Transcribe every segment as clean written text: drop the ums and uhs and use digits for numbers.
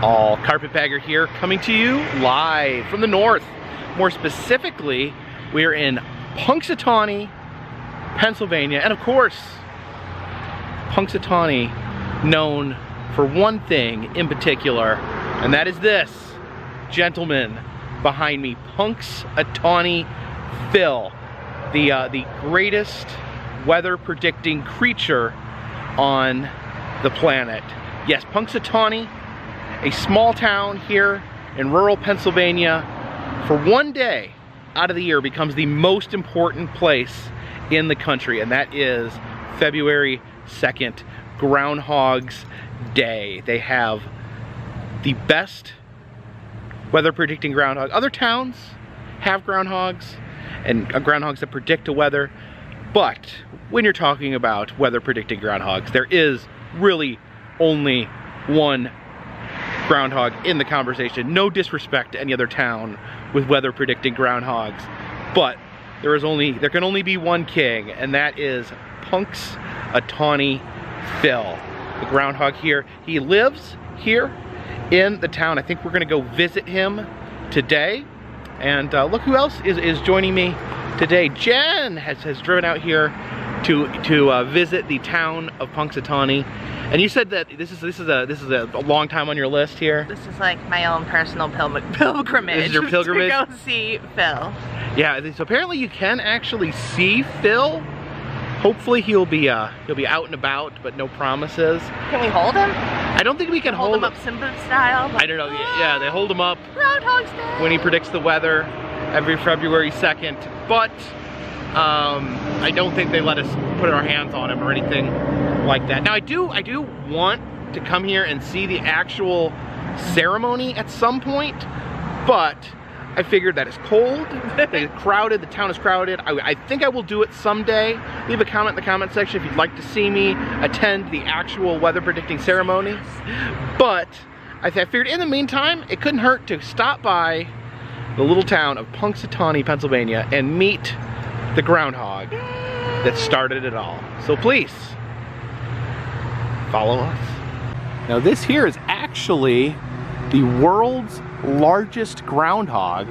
all. Carpetbagger here, coming to you live from the north. More specifically, we're in Punxsutawney, Pennsylvania, and of course, Punxsutawney known for one thing in particular, and that is this gentleman behind me, Punxsutawney Phil, the greatest weather predicting creature on the planet. Yes, Punxsutawney, a small town here in rural Pennsylvania, for one day out of the year becomes the most important place in the country, and that is February 2nd, Groundhog's Day. They have the best weather predicting groundhog. Other towns have groundhogs and groundhogs that predict the weather, but when you're talking about weather predicting groundhogs, there is really only one groundhog in the conversation. No disrespect to any other town with weather predicting groundhogs, but there can only be one king, and that is Punxsutawney Phil, the groundhog here. He lives here in the town. I think we're gonna go visit him today. And look who else is joining me today. Jen has driven out here to visit the town of Punxsutawney. And you said that this is a long time on your list here. This is like my own personal pilgrimage. This is your pilgrimage to go see Phil. Yeah. So apparently you can actually see Phil. Hopefully he'll be out and about, but no promises. Can we hold him? I don't think we can hold him up Simba style. Like, I don't know. Yeah, they hold him up Groundhog's Day when he predicts the weather every February 2nd. But I don't think they let us put our hands on him or anything like that. Now I do want to come here and see the actual ceremony at some point, but I figured that it's cold, it's crowded, the town is crowded. I think I will do it someday. Leave a comment in the comment section if you'd like to see me attend the actual weather predicting ceremony. But I figured in the meantime, it couldn't hurt to stop by the little town of Punxsutawney, Pennsylvania, and meet the groundhog that started it all. So please, follow us. Now this here is actually the world's largest groundhog.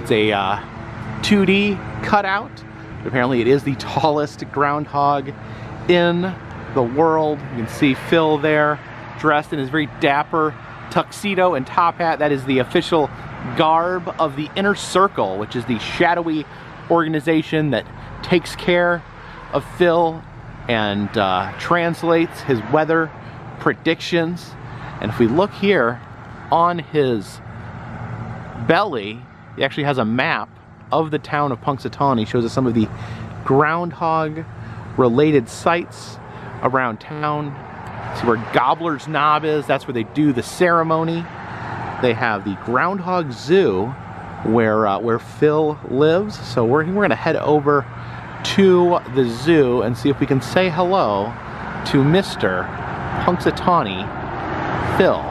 It's a 2D cutout. Apparently it is the tallest groundhog in the world. You can see Phil there dressed in his very dapper tuxedo and top hat. That is the official garb of the Inner Circle, which is the shadowy organization that takes care of Phil and translates his weather predictions. And if we look here on his belly, he actually has a map of the town of Punxsutawney. Shows us some of the groundhog related sites around town. See where Gobbler's Knob is, that's where they do the ceremony. They have the Groundhog Zoo where Phil lives. So we're gonna head over to the zoo and see if we can say hello to Mr. Punxsutawney Phil.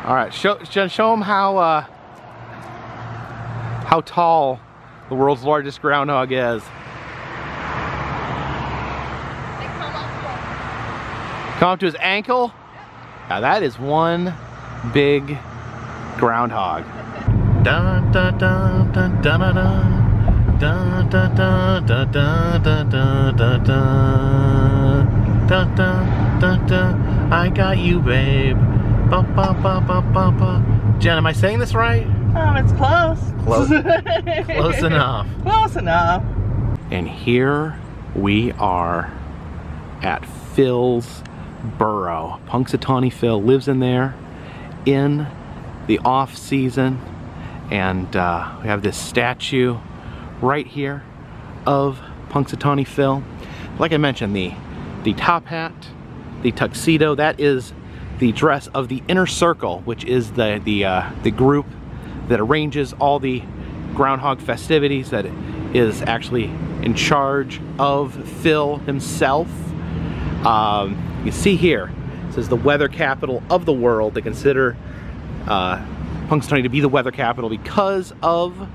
All right, show him how tall the world's largest groundhog is. Come up to his ankle. Now that is one big groundhog. Dun dun dun dun dun dun dun dun dun dun dun dun dun dun dun dun dun. I got you, babe. Ba, ba, ba, ba, ba, ba. Jen, am I saying this right? It's close. Close. Close enough. Close enough. And here we are at Phil's burrow. Punxsutawney Phil lives in there in the off season, and we have this statue right here of Punxsutawney Phil. Like I mentioned, the top hat, the tuxedo, that is the dress of the Inner Circle, which is the group that arranges all the groundhog festivities, that is actually in charge of Phil himself. You see here, it says the weather capital of the world. They consider Punxsutawney to be the weather capital because of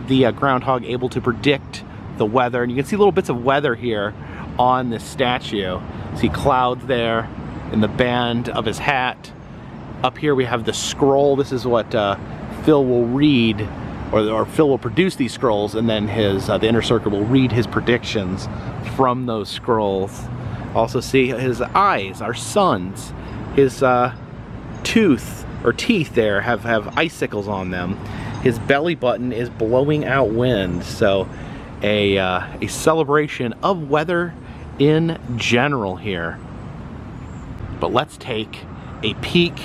the groundhog able to predict the weather. And you can see little bits of weather here on this statue. See clouds there in the band of his hat. Up here we have the scroll. This is what Phil will read, or Phil will produce these scrolls, and then the inner circle will read his predictions from those scrolls. Also see his eyes are suns. His tooth or teeth there have icicles on them. His belly button is blowing out wind. So a celebration of weather in general here. But let's take a peek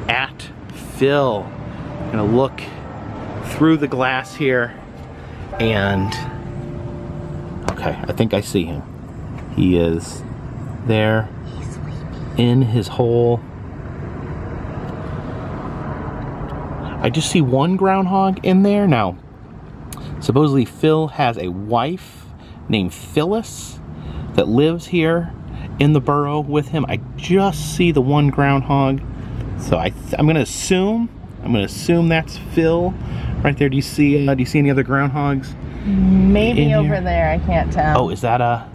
at Phil. I'm gonna look through the glass here, and okay, I think I see him. He is there in his hole. I just see one groundhog in there. Now, supposedly Phil has a wife named Phyllis that lives here in the burrow with him. I just see the one groundhog. So I'm gonna assume that's Phil right there. Do you see any other groundhogs? Maybe over there, I can't tell. Oh, is that a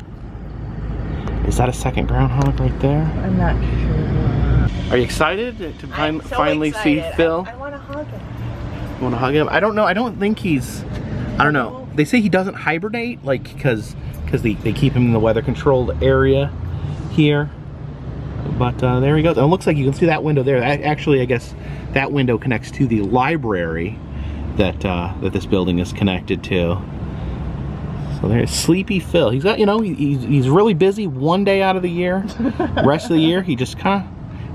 second groundhog right there? I'm not sure. Are you excited to finally excited. see Phil? I want to hug him. You want to hug him? I don't know. I don't think he's. I don't know. They say he doesn't hibernate, like because they keep him in the weather controlled area here. But there he goes. And it looks like you can see that window there. Actually, I guess that window connects to the library that this building is connected to. So there's Sleepy Phil. He's got, he's really busy one day out of the year. The rest of the year, he just kind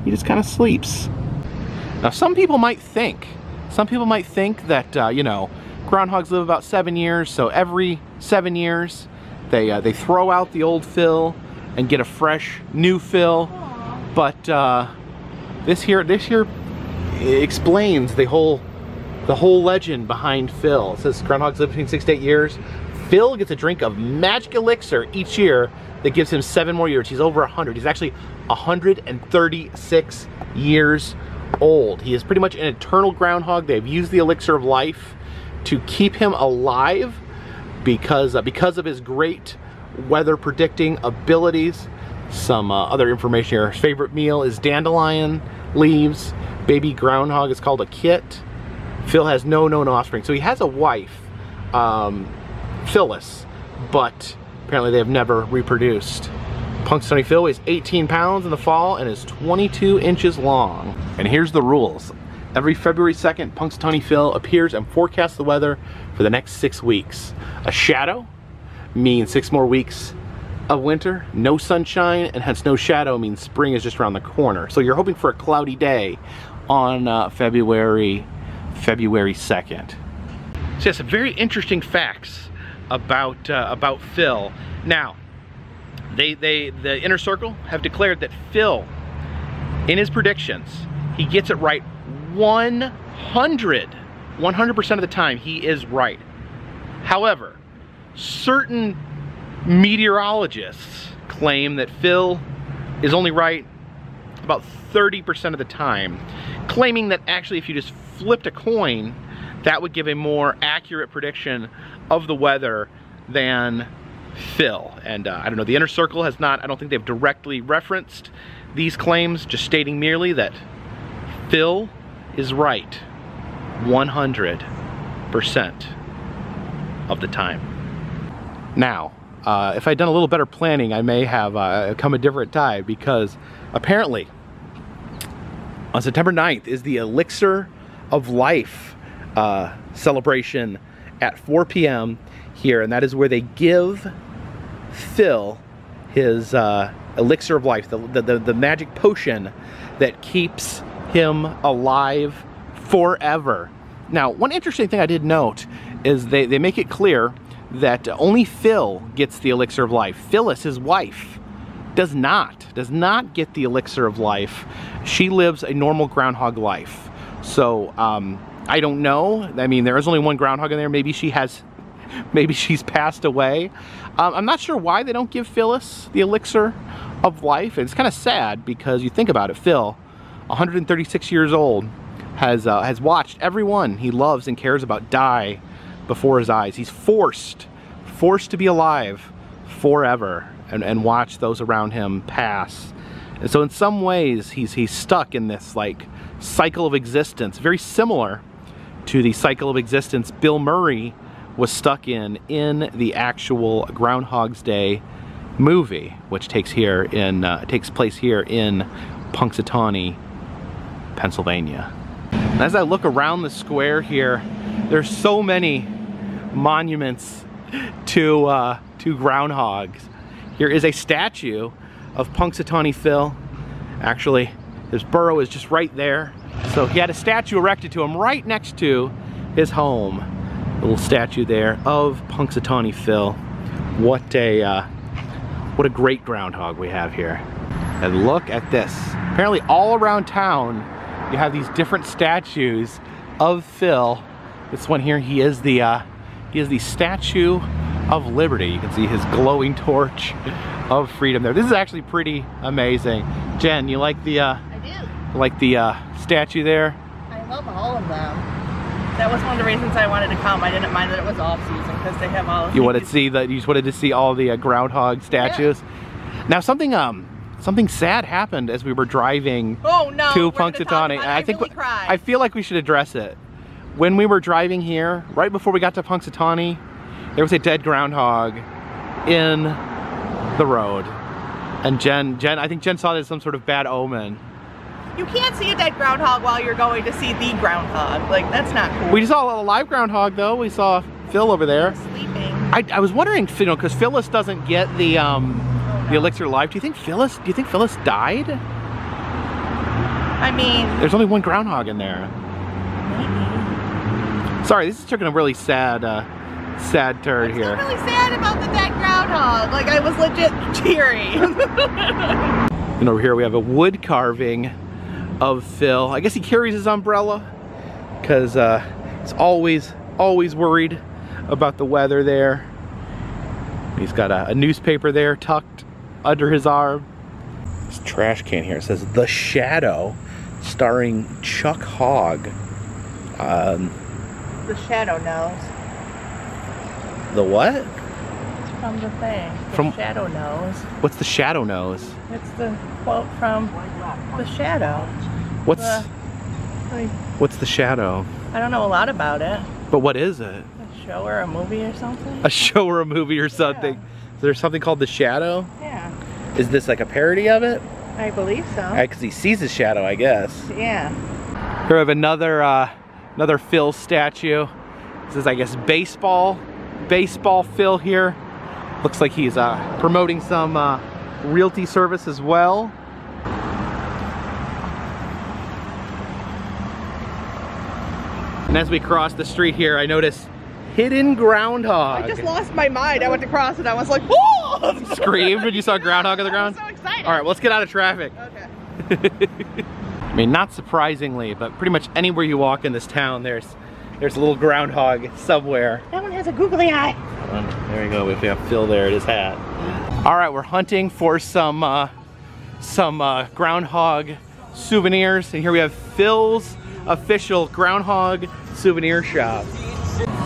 of sleeps. Now, some people might think that groundhogs live about 7 years. So every 7 years, they throw out the old Phil and get a fresh new Phil. But this here explains the whole legend behind Phil. It says groundhogs live between 6 to 8 years. Phil gets a drink of magic elixir each year that gives him 7 more years. He's over 100. He's actually 136 years old. He is pretty much an eternal groundhog. They've used the Elixir of Life to keep him alive because of his great weather predicting abilities. Some other information here. His favorite meal is dandelion leaves. Baby groundhog is called a kit. Phil has no offspring. So he has a wife, Phyllis, but apparently they have never reproduced. Punxsutawney Phil weighs 18 pounds in the fall and is 22 inches long. And here's the rules. Every February 2nd, Punxsutawney Phil appears and forecasts the weather for the next 6 weeks. A shadow means 6 more weeks of winter. No sunshine, and hence no shadow means spring is just around the corner. So you're hoping for a cloudy day on February 2nd. So yeah, some very interesting facts about Phil. Now, the inner circle have declared that Phil, in his predictions, he gets it right 100% of the time. He is right. However, certain meteorologists claim that Phil is only right about 30% of the time, claiming that actually if you just flipped a coin, that would give a more accurate prediction of the weather than Phil. And I don't know, the inner circle has not, I don't think they've directly referenced these claims, just stating merely that Phil is right 100% of the time. Now, if I'd done a little better planning, I may have come a different time, because apparently on September 9th is the Elixir of Life celebration at 4 p.m. here, and that is where they give Phil his Elixir of Life, the magic potion that keeps him alive forever. Now, one interesting thing I did note is they make it clear that only Phil gets the Elixir of Life. Phyllis, his wife, does not get the Elixir of Life. She lives a normal groundhog life. So I don't know. I mean, there is only one groundhog in there. Maybe she's passed away. I'm not sure why they don't give Phyllis the Elixir of Life. It's kind of sad, because you think about it, Phil, 136 years old, has watched everyone he loves and cares about die before his eyes. He's forced to be alive forever. and watch those around him pass. And so in some ways, he's stuck in this like cycle of existence, very similar to the cycle of existence Bill Murray was stuck in the actual Groundhog's Day movie, which takes place here in Punxsutawney, Pennsylvania. And as I look around the square here, there's so many monuments to groundhogs. Here is a statue of Punxsutawney Phil. Actually, his burrow is just right there. So he had a statue erected to him right next to his home. A little statue there of Punxsutawney Phil. What a great groundhog we have here. And look at this. Apparently all around town, you have these different statues of Phil. This one here, he is the Statue of Liberty. You can see his glowing torch of freedom there. This is actually pretty amazing. Jen, you like the I do. Like the statue there? I love all of them. That was one of the reasons I wanted to come. I didn't mind that it was off season because they have all of You wanted to see that? You just wanted to see all the groundhog statues. Yeah. Now something sad happened as we were driving to Punxsutawney. I feel like we should address it. When we were driving here, right before we got to Punxsutawney, there was a dead groundhog in the road. And I think Jen saw that as some sort of bad omen. You can't see a dead groundhog while you're going to see the groundhog. Like, that's not cool. We just saw a live groundhog though. We saw Phil over there. Sleeping. I was wondering, you know, because Phyllis doesn't get the Elixir of Life. Do you think Phyllis died? I mean, there's only one groundhog in there. Maybe. Sorry, this is taking a really sad turn here. I'm really sad about the dead groundhog. Like, I was legit teary. And over here we have a wood carving of Phil. I guess he carries his umbrella because he's always worried about the weather there. He's got a newspaper there tucked under his arm. This trash can here says The Shadow, starring Chuck Hogg. The shadow knows. The what? It's from the thing. The shadow knows. What's The Shadow knows? It's the quote from The Shadow. What's The Shadow? I don't know a lot about it. But what is it? A show or a movie or something? A show or a movie or something. Yeah. Is there something called The Shadow? Yeah. Is this like a parody of it? I believe so. Because he sees his shadow, I guess. Yeah. Here we have another Phil statue. This is, I guess, baseball Phil here. Looks like he's promoting some realty service as well. And as we cross the street here, I notice hidden groundhog. I just lost my mind. I went to cross and I was like, whoa! Screamed when you saw groundhog on the ground? I was so excited. All right, well, let's get out of traffic. Okay. I mean, not surprisingly, but pretty much anywhere you walk in this town, there's a little groundhog somewhere. That one has a googly eye. There you go. We have Phil there at his hat. All right, we're hunting for some groundhog souvenirs, and here we have Phil's official groundhog souvenir shop.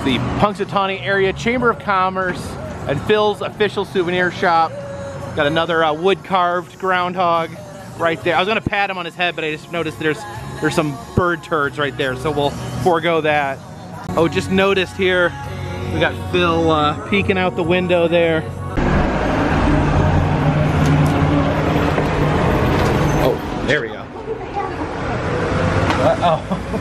The Punxsutawney Area Chamber of Commerce and Phil's official souvenir shop. Got another wood-carved groundhog right there. I was gonna pat him on his head, but I just noticed there's some bird turds right there, so we'll forego that. Oh, just noticed here, we got Phil peeking out the window there. Oh, there we go. Uh-oh.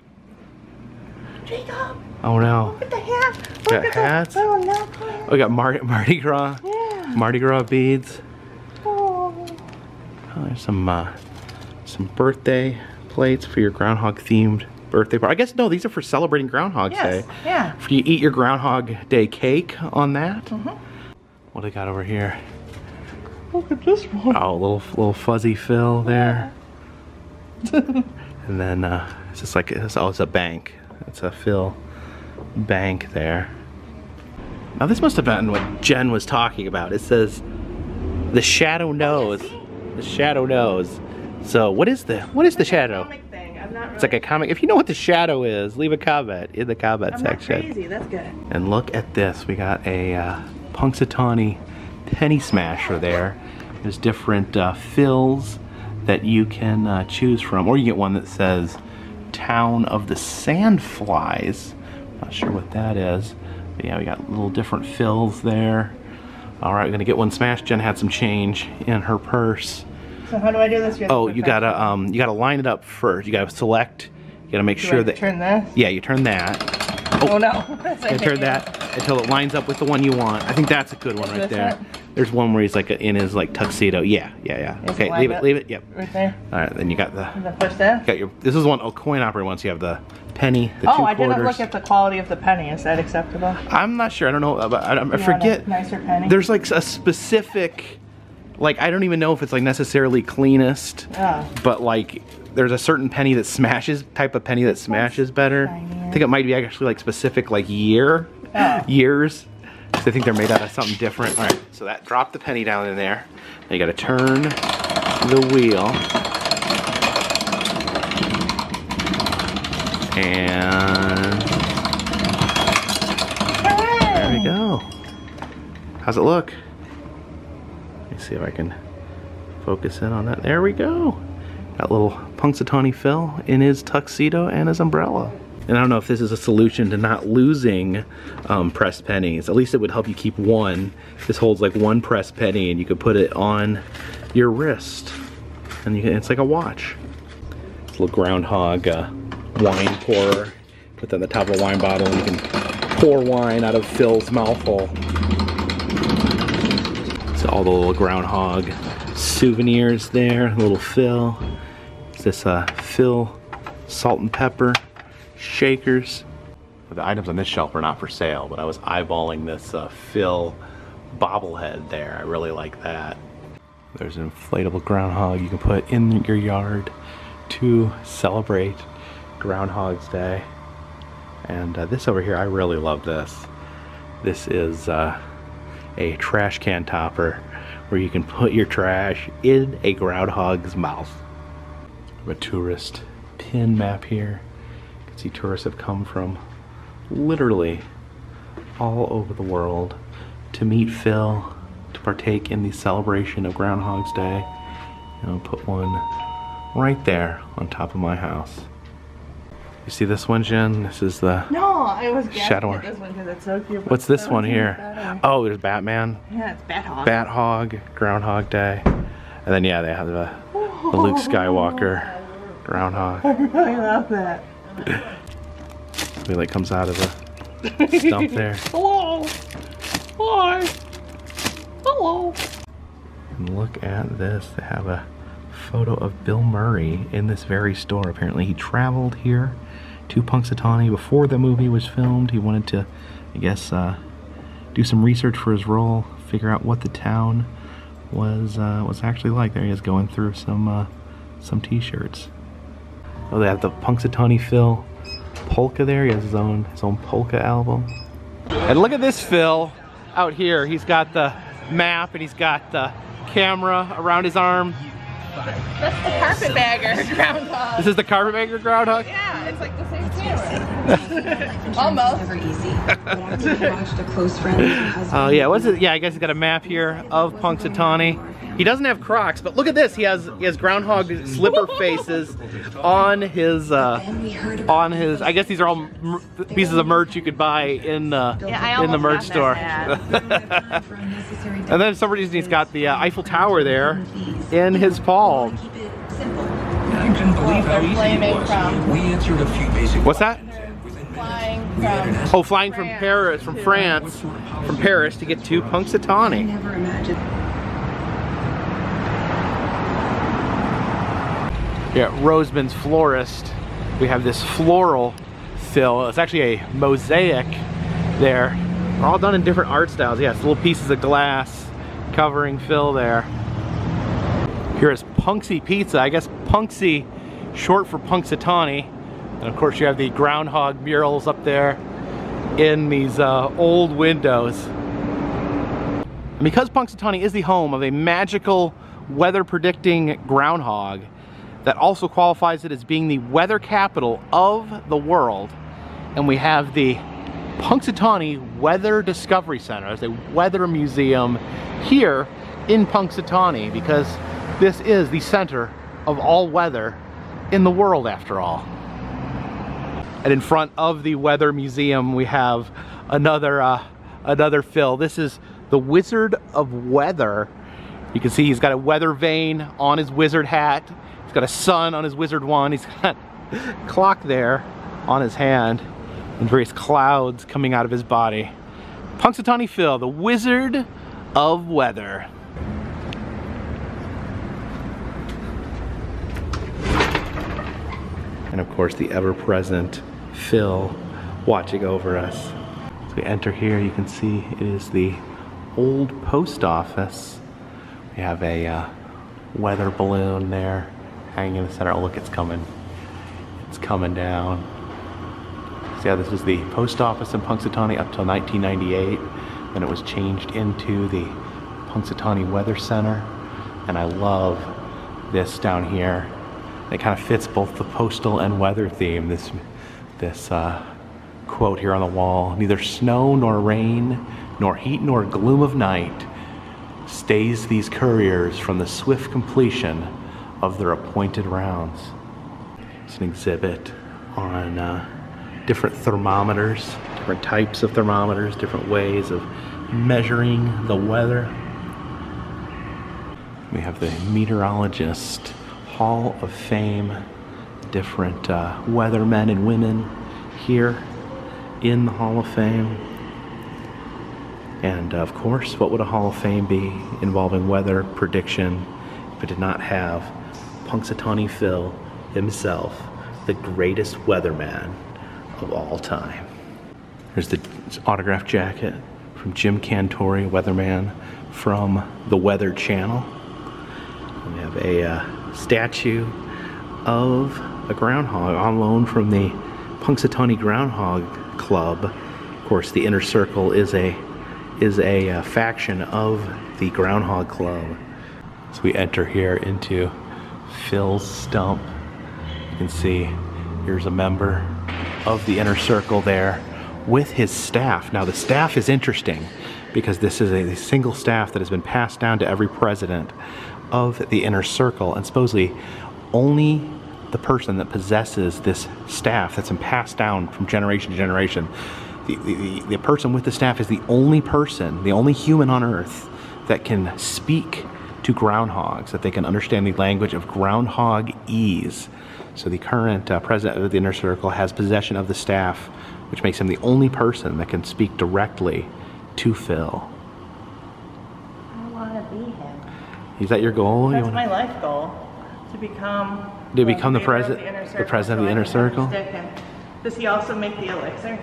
Jacob! Oh no. Look at the hat! We got hats. Oh, no. We got Mardi Gras. Yeah. Mardi Gras beads. Oh. Oh, there's some birthday plates for your groundhog themed birthday party. I guess no, these are for celebrating Groundhog Day. Yeah. Do you eat your Groundhog Day cake on that? Mm-hmm. What do they got over here? Look at this one. Oh, little fuzzy Phil there. And then it's just like it's a bank. It's a Phil bank there. Now this must have been what Jen was talking about. It says the shadow knows. The shadow knows. So what is the shadow? Comic thing. I'm not really... It's like a comic. If you know what the shadow is, leave a comment in the comment section. I'm not crazy. That's good. And look at this. We got a Punxsutawney penny smasher there. There's different fills that you can choose from, or you get one that says Town of the Sandflies. Not sure what that is, but yeah, we got little different fills there. All right, we're gonna get one smashed. Jen had some change in her purse. So how do I do this? You gotta line it up first. You gotta select. You gotta make sure that turn this. Yeah, you turn that. Oh no! You turn that until it lines up with the one you want. I think that's a good one right there. There's one where he's like in his like tuxedo. Yeah. Okay, leave it. Yep. Right there. All right, then you got the. Push that. Got your. This is one coin operator one. So you have the penny, the 2 quarters. I didn't look at the quality of the penny. Is that acceptable? I'm not sure. I don't know. But I forget. Nicer penny. There's like a specific. Like, I don't even know if it's like necessarily cleanest, but like there's a certain penny that smashes, type of penny that smashes better. I think it might be actually like specific like years. So I think they're made out of something different. All right, so that drop the penny down in there. Now you gotta turn the wheel. And there we go. How's it look? Let me see if I can focus in on that. There we go. Got little Punxsutawney Phil in his tuxedo and his umbrella. And I don't know if this is a solution to not losing pressed pennies. At least it would help you keep one. This holds like one pressed penny and you could put it on your wrist. And it's like a watch. This little groundhog wine pourer. Put that on the top of a wine bottle and you can pour wine out of Phil's mouthful. So all the little groundhog souvenirs there, little Phil. It's this Phil salt and pepper shakers. The items on this shelf are not for sale, but I was eyeballing this Phil bobblehead there. I really like that. There's an inflatable groundhog you can put in your yard to celebrate Groundhog's Day. And this over here, I really love this. This is a trash can topper where you can put your trash in a groundhog's mouth. A tourist pin map here. You can see tourists have come from literally all over the world to meet Phil, to partake in the celebration of Groundhog's Day. And I'll put one right there on top of my house. You see this one, Jen? This is the I was Shadow. at this one because it's so cute. What's this one here? Oh, there's Batman. Yeah, it's Bat-Hog. Bat-Hog, Groundhog Day. And then yeah, they have the Luke Skywalker Groundhog. I really love that. It like comes out of the stump there. Hello. Hi. Hello. And look at this. They have a photo of Bill Murray in this very store. Apparently he traveled here to Punxsutawney before the movie was filmed. He wanted to, I guess, do some research for his role, figure out what the town was actually like. There he is going through some t-shirts. Oh, they have the Punxsutawney Phil polka there. He has his own polka album. And look at this Phil out here. He's got the map and he's got the camera around his arm. That's the Carpetbagger Groundhog. This is the Carpetbagger Groundhog? Yeah, it's like the same camera. Almost. Oh yeah, what's it? Yeah, I guess he's got a map here of Punxsutawney. He doesn't have Crocs, but look at this. He has groundhog slipper faces on his I guess these are all pieces of merch you could buy in the merch store. And then for some reason he's got the Eiffel Tower there in his palm. I couldn't believe how easy it was. We answered a few basic. What's that? Flying from. Oh, flying from Paris, from France, from Paris to get to Punxsutawney. Yeah, Roseman's Florist. We have this floral fill. It's actually a mosaic there. They're all done in different art styles. Yeah, it's little pieces of glass covering Phil there. Here is Punxsy Pizza. I guess Punxsy, short for Punxsutawney. And of course you have the groundhog murals up there in these old windows. And because Punxsutawney is the home of a magical weather predicting groundhog that also qualifies it as being the weather capital of the world, and we have the Punxsutawney Weather Discovery Center. There's a weather museum here in Punxsutawney because this is the center of all weather in the world, after all. And in front of the weather museum, we have another Phil. This is the Wizard of Weather. You can see he's got a weather vane on his wizard hat. He's got a sun on his wizard wand. He's got a clock there on his hand and various clouds coming out of his body. Punxsutawney Phil, the Wizard of Weather. And of course the ever-present Phil watching over us. As we enter here, you can see it is the old post office. We have a weather balloon there hanging in the center. Oh look, it's coming. It's coming down. So yeah, this was the post office in Punxsutawney up till 1998. Then it was changed into the Punxsutawney Weather Center. And I love this down here. It kind of fits both the postal and weather theme. This quote here on the wall: "Neither snow nor rain, nor heat nor gloom of night stays these couriers from the swift completion of their appointed rounds." It's an exhibit on different thermometers, different types of thermometers, different ways of measuring the weather. We have the Meteorologist Hall of Fame, different weathermen and women here in the Hall of Fame. And of course, what would a Hall of Fame be involving weather prediction if it did not have Punxsutawney Phil himself, the greatest weatherman of all time. There's the autograph jacket from Jim Cantori, weatherman from the Weather Channel. We have a statue of a groundhog on loan from the Punxsutawney Groundhog Club. Of course, the Inner Circle is a faction of the Groundhog Club. So we enter here into Phil's stump. You can see here's a member of the Inner Circle there with his staff. Now the staff is interesting because this is a single staff that has been passed down to every president of the Inner Circle, and supposedly only the person that possesses this staff that's been passed down from generation to generation, the person with the staff is the only person, the only human on earth that can speak to groundhogs, that they can understand the language of groundhogese. So the current president of the Inner Circle has possession of the staff, which makes him the only person that can speak directly to Phil. I want to be him. Is that your goal? That's my life goal, to become the president of the Inner Circle. Does he also make the elixir?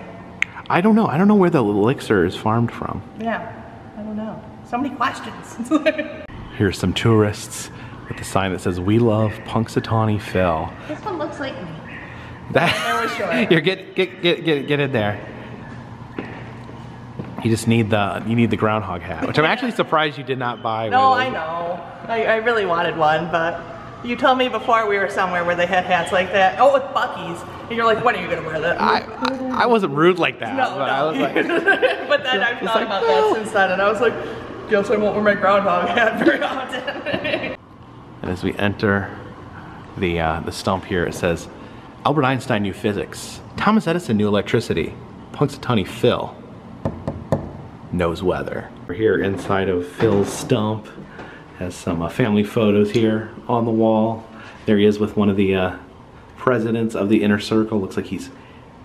I don't know. I don't know where the elixir is farmed from. Yeah, I don't know. So many questions. Here's some tourists with the sign that says, "We love Punxsutawney Phil." This one looks like me. That you're get in there. You just need the groundhog hat, which I'm actually surprised you did not buy. No, I know. I really wanted one, but you told me before we were somewhere where they had hats like that. Oh, with Buc-ee's. And you're like, when are you gonna wear that? I wasn't rude like that. No, but no. I was like, but then I've thought about that since then, and I was like, guess I won't wear my groundhog hat very often. And as we enter the stump here, it says, Albert Einstein knew physics. Thomas Edison knew electricity. Punxsutawney Phil knows weather. We're here inside of Phil's stump. Has some family photos here on the wall. There he is with one of the presidents of the Inner Circle. Looks like he's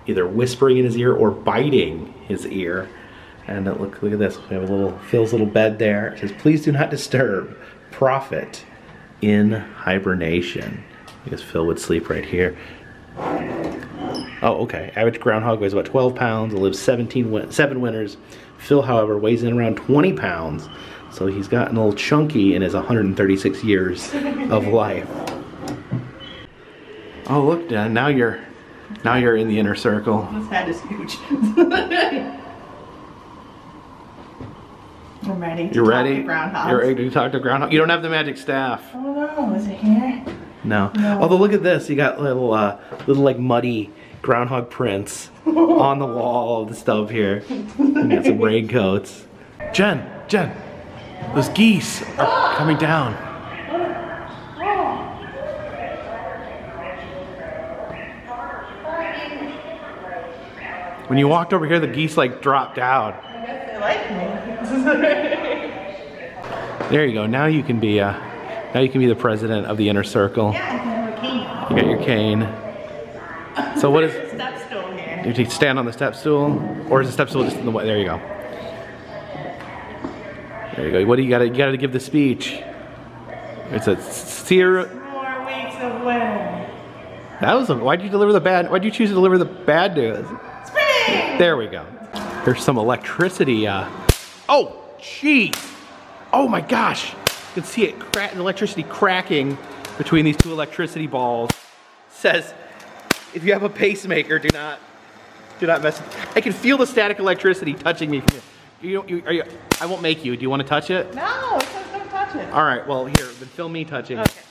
either whispering in his ear or biting his ear. And look at this. We have a little Phil's little bed there. It says, "Please do not disturb prophet in hibernation." I guess Phil would sleep right here. Oh, okay. Average groundhog weighs about 12 pounds. It lives 7 winters. Phil, however, weighs in around 20 pounds. So he's gotten a little chunky in his 136 years of life. Oh, look, now you're in the Inner Circle. This hat is huge. I'm ready to You're ready? talk to groundhogs. You're ready to talk to groundhog? You don't have the magic staff. Oh no, is it here? No. Although look at this, you got little like muddy groundhog prints on the wall of the stove here. We got some raincoats. Jen, those geese are coming down. When you walked over here, the geese like dropped down. I guess they like me. There you go. Now you can be the president of the inner circle. Yeah, I can have a cane. You got your cane. So what is? Step stool here. You take stand on the step stool, or is the step stool just in the way? There you go. There you go. What do you got? You got to give the speech. It's a More weeks of winter. That was why'd you choose to deliver the bad news? Spring! There we go. There's some electricity. Oh, jeez. Oh my gosh. You can see it electricity cracking between these two electricity balls. Says, if you have a pacemaker, do not mess. I can feel the static electricity touching me. I won't make you. Do you want to touch it? No, it says don't touch it. All right. Well, here, then film me touching. Okay.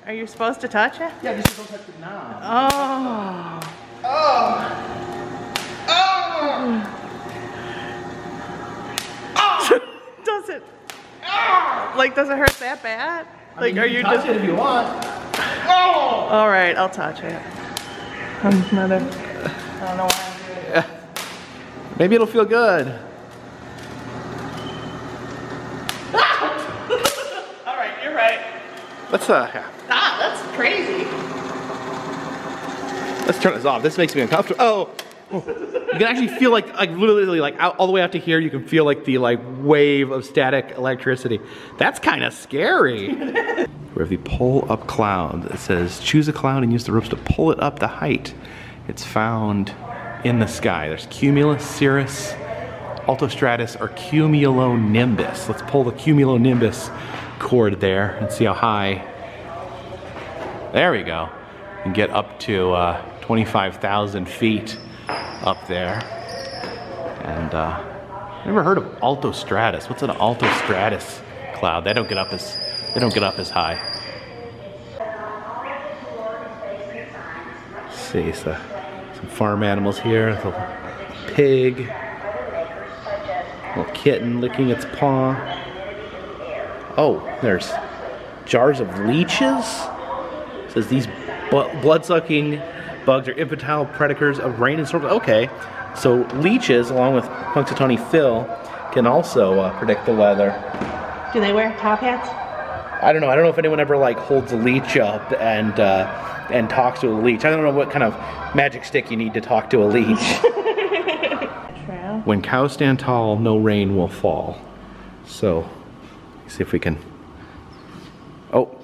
Are you supposed to touch it? Yeah, just don't touch the knob. Oh. Oh. Does it? Like, does it hurt that bad? Like, are you touch just? it if you want. All right, I'll touch it. I don't know why I'm doing it. Maybe it'll feel good. All right, you're right. Let's That's crazy. let's turn this off. This makes me uncomfortable. Oh. You can actually feel like literally like all the way out to here. You can feel like the wave of static electricity. That's kind of scary. We have the pull up cloud. It says choose a cloud and use the ropes to pull it up the height. It's found in the sky. There's cumulus, cirrus, altostratus, or cumulonimbus. Let's pull the cumulonimbus cord there and see how high. There we go. You can get up to 25,000 feet up there. And never heard of altostratus. What's an altostratus cloud? They don't get up as high. Let's see, so some farm animals here. A little pig, a little kitten licking its paw. Oh, there's jars of leeches. It says these blood-sucking bugs are infantile predators of rain and storms. Okay, so leeches, along with Punxsutawney Phil, can also predict the weather. Do they wear top hats? I don't know. I don't know if anyone ever holds a leech up and talks to a leech. I don't know what kind of magic stick you need to talk to a leech. When cows stand tall, no rain will fall. So, let's see if we can. Oh.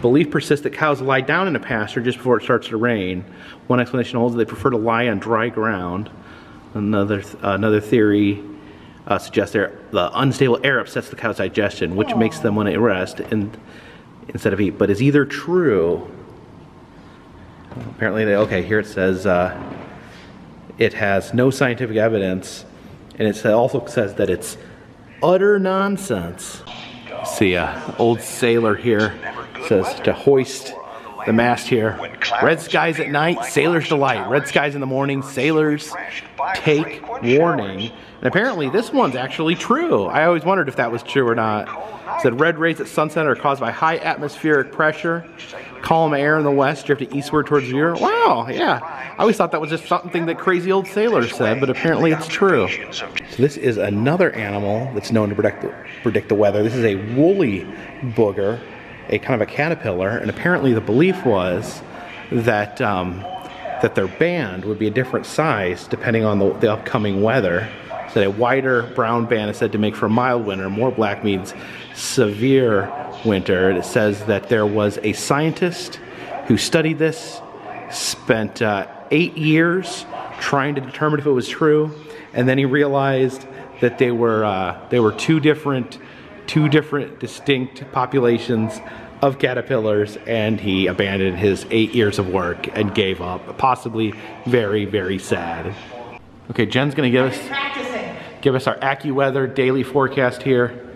Belief persists that cows lie down in a pasture just before it starts to rain. One explanation holds that they prefer to lie on dry ground. Another theory suggests the unstable air upsets the cow's digestion, which makes them want to rest instead of eat. But is either true? Apparently, okay, here it says it has no scientific evidence, and it also says that it's utter nonsense. See, old sailor here says to hoist the mast here. Red skies at night, sailors delight. Red skies in the morning, sailors take warning. And apparently this one's actually true. I always wondered if that was true or not. It said red rays at sunset are caused by high atmospheric pressure. Calm air in the west drifting eastward towards Europe. Wow, yeah. I always thought that was just something that crazy old sailors said, but apparently it's true. So this is another animal that's known to predict the weather. This is a woolly booger, a kind of a caterpillar, and apparently the belief was that that their band would be a different size depending on the upcoming weather. So a wider brown band is said to make for a mild winter. More black means severe winter. It says that there was a scientist who studied this, spent 8 years trying to determine if it was true, and then he realized that they were two different distinct populations of caterpillars, and he abandoned his 8 years of work and gave up. Possibly very, very sad. Okay, Jen's gonna give us our AccuWeather daily forecast here.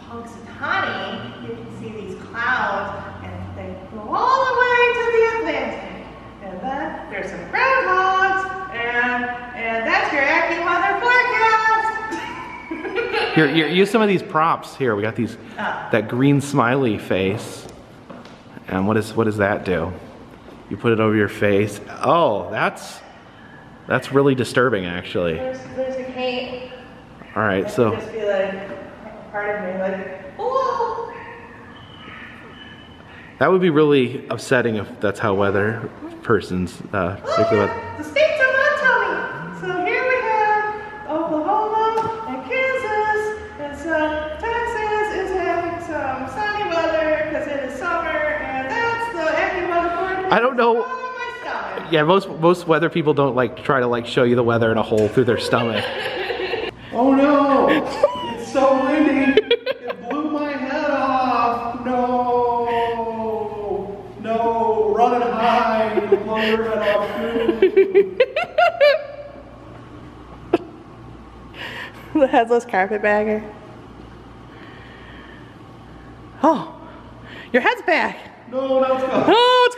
Punxsutawney, you can see these clouds, and they go all the way to the Atlantic. And then Here, use some of these props. Here, we got these, that green smiley face. And what does that do? You put it over your face. Oh, that's really disturbing, actually. There's a cape. All right, so. Just be like part of me, like, oh. That would be really upsetting if that's how weather persons pick the weather. The states are not Tommy. So here we have Oklahoma and Kansas, and so Texas is having some sunny weather because it is summer, and that's the AccuWeather forecast. I don't know. Oh, my stomach. Yeah, most weather people don't like try to like show you the weather in a hole through their stomach. Oh no! It's so windy. It blew my head off. No. No, run and hide. Blow your head off too. The headless carpetbagger. Oh, your head's back. No, now it's gone. Oh, it's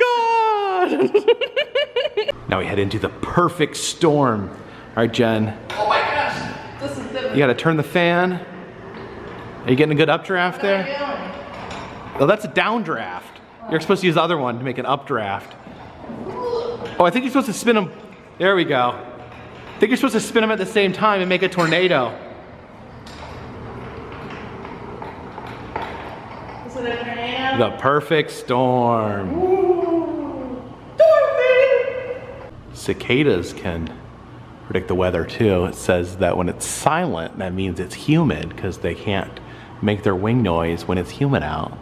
gone. Now we head into the perfect storm. All right, Jen. Oh my gosh, this is different. You gotta turn the fan. Are you getting a good updraft there? Oh, that's a downdraft. You're supposed to use the other one to make an updraft. Oh, I think you're supposed to spin them. There we go. I think you're supposed to spin them at the same time and make a tornado. Is it a tornado? The perfect storm. Cicadas can predict the weather too. It says that when it's silent, that means it's humid because they can't make their wing noise when it's humid out.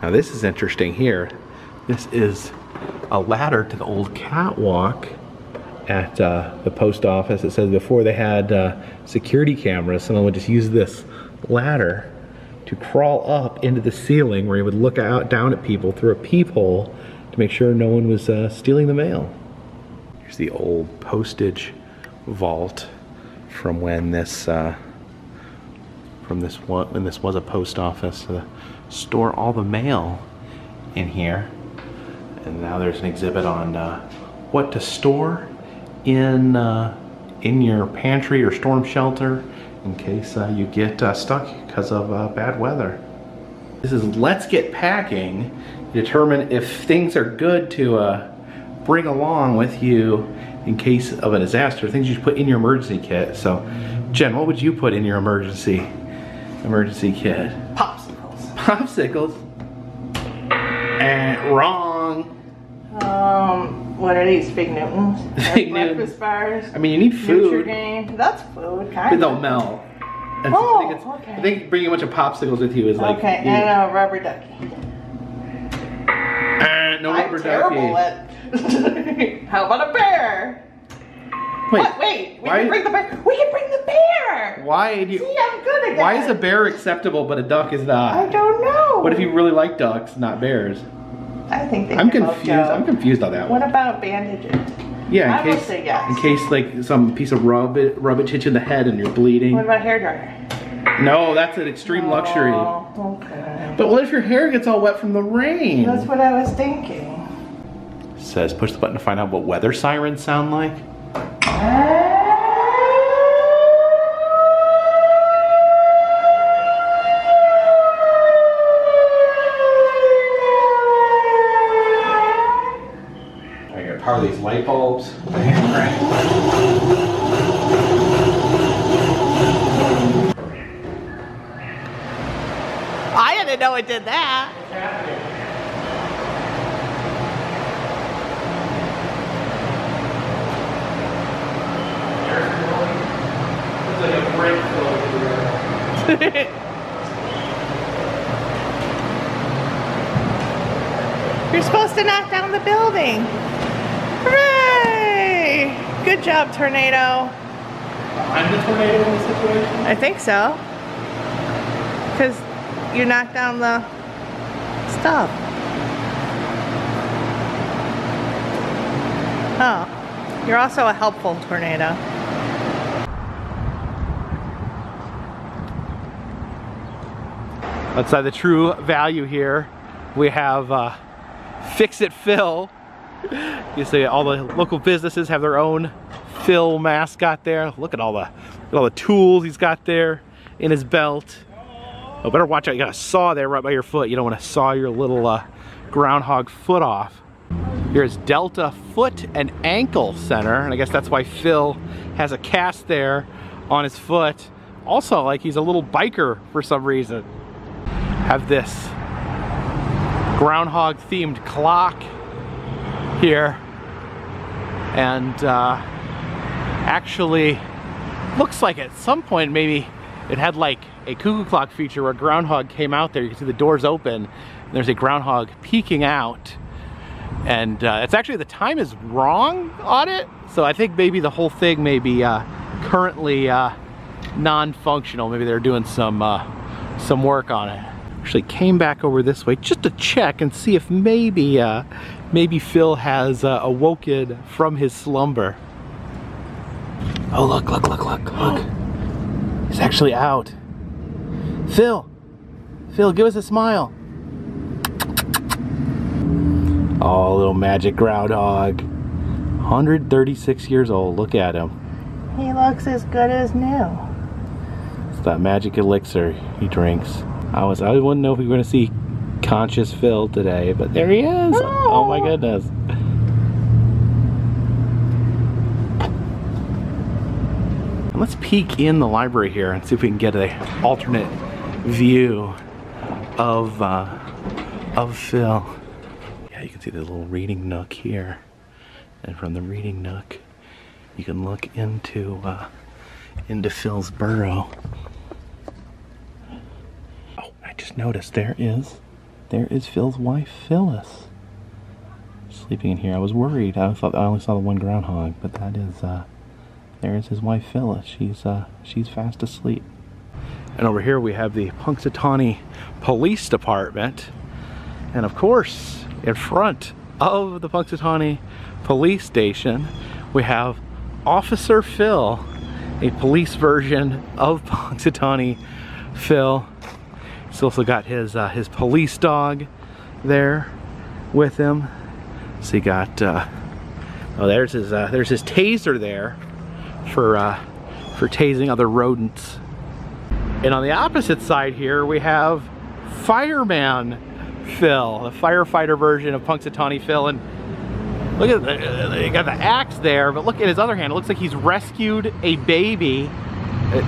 Now this is interesting here. This is a ladder to the old catwalk at the post office. It says before they had security cameras, someone would just use this ladder to crawl up into the ceiling where he would look out down at people through a peephole to make sure no one was stealing the mail. Here's the old postage vault from when this was a post office to store all the mail in here. And now there's an exhibit on what to store in your pantry or storm shelter in case you get stuck because of bad weather. This is Let's Get Packing. Determine if things are good to bring along with you in case of a disaster. Things you should put in your emergency kit. So, Jen, what would you put in your emergency kit? Popsicles. Popsicles? Wrong. What are these, Fig Newtons? Fig Breakfast bars? I mean, you need food. Nutrigrain. That's food, kind But of. they'll melt. And Okay. I think bringing a bunch of popsicles with you is like... Okay, and a rubber ducky. No rubber ducky. I'm terrible at... How about a bear? Wait, What? Wait, we can bring the bear. We can bring the bear! Why do you... See, I'm good at that. Why is a bear acceptable but a duck is not? I don't know. What if you really like ducks, not bears? I think they I'm can both confused. go. I'm confused on that one. What about bandages? Yeah, I will say yes. in case like some piece of rubbish hits you in the head and you're bleeding. What about hair dryer? No, that's an extreme luxury. Oh, okay. But what if your hair gets all wet from the rain? That's what I was thinking. It says push the button to find out what weather sirens sound like. Power these light bulbs. I didn't know it did that. It's like a break flow. You're supposed to knock down the building. Hooray! Good job, tornado. I'm the tornado in this situation? I think so. Because you knocked down the stuff. Oh, you're also a helpful tornado. Outside the true value here, we have Fix It Phil. You see all the local businesses have their own Phil mascot there. Look at all the tools he's got there. in his belt. Oh, better watch out, you got a saw there right by your foot. You don't want to saw your little groundhog foot off. Here's Delta Foot and Ankle Center, and I guess that's why Phil has a cast there on his foot. Also, like he's a little biker for some reason. Have this groundhog themed clock here, and actually looks like at some point maybe it had like a cuckoo clock feature where a groundhog came out there. You can see the doors open and there's a groundhog peeking out, and it's actually, the time is wrong on it, so I think maybe the whole thing may be currently non-functional. Maybe they're doing some work on it. Actually came back over this way just to check and see if maybe maybe Phil has awoken from his slumber. Oh, look. He's actually out. Phil, give us a smile. Oh, little magic groundhog. 136 years old, look at him. He looks as good as new. It's that magic elixir he drinks. I wouldn't know if we were gonna see conscious Phil today, but there he is. Oh my goodness. And let's peek in the library here and see if we can get an alternate view of Phil. Yeah, you can see the little reading nook here, and from the reading nook, you can look into Phil's burrow. Oh, I just noticed there is Phil's wife, Phyllis, sleeping in here. I was worried. I thought I only saw the one groundhog, but that is there is his wife, Phyllis. She's fast asleep. And over here we have the Punxsutawney Police Department, and of course, in front of the Punxsutawney Police Station, we have Officer Phil, a police version of Punxsutawney Phil. He's also got his police dog there with him. So you got oh, there's his taser there for tasing other rodents. And on the opposite side here we have Fireman Phil, the firefighter version of Punxsutawney Phil. And look at he got the axe there, but look at his other hand. It looks like he's rescued a baby.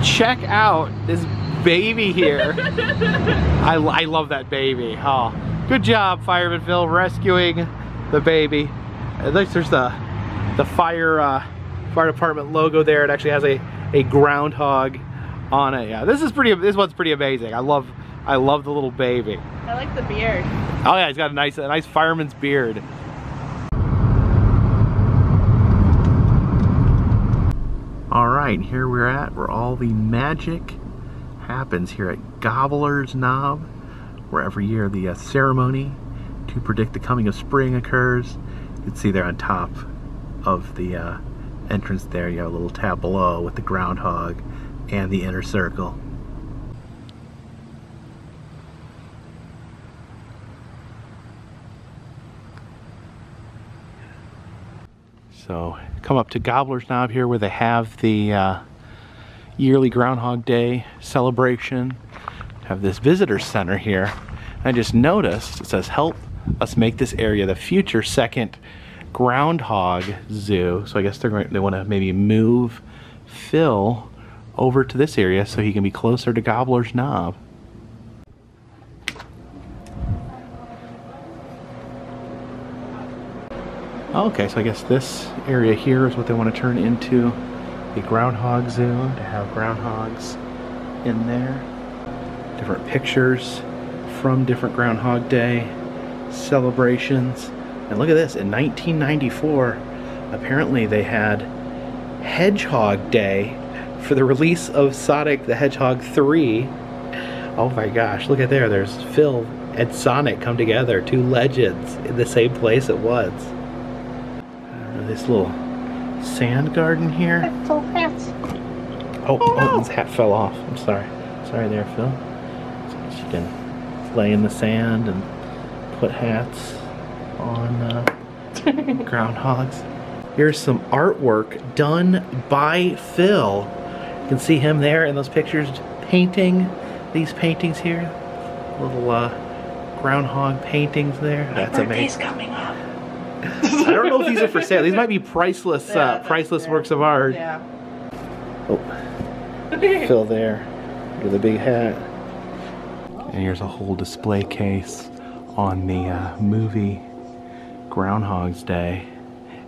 Check out this baby here. I love that baby. Oh, good job, Fireman Phil, rescuing the baby. At least there's the fire department logo there. It actually has a groundhog on it. Yeah, this one's pretty amazing. I love the little baby. I like the beard. Oh yeah, he's got a nice fireman's beard. All right, here we're at where all the magic happens here at Gobbler's Knob, where every year the ceremony to predict the coming of spring occurs. You can see there on top of the entrance there, you have a little tableau with the groundhog and the inner circle. So come up to Gobbler's Knob here where they have the yearly Groundhog Day celebration. Have this visitor center here. I just noticed it says help us make this area the future second Groundhog Zoo. So I guess they want to maybe move Phil over to this area so he can be closer to Gobbler's Knob. Okay, so I guess this area here is what they want to turn into the Groundhog Zoo, to have groundhogs in there. Different pictures from different Groundhog Day celebrations. And look at this, in 1994, apparently they had Hedgehog Day for the release of Sonic the Hedgehog 3. Oh my gosh, look at there, there's Phil and Sonic come together, two legends in the same place at once. This little sand garden here. Oh, his hat fell off. I'm sorry. Sorry there, Phil. So you can lay in the sand and put hats on groundhogs. Here's some artwork done by Phil. You can see him there in those pictures painting these paintings here. Little groundhog paintings there. That's amazing. Coming up. I don't know if these are for sale. These might be priceless, priceless works of art. Yeah. Oh, Phil there with a big hat. And here's a whole display case on the movie Groundhog's Day.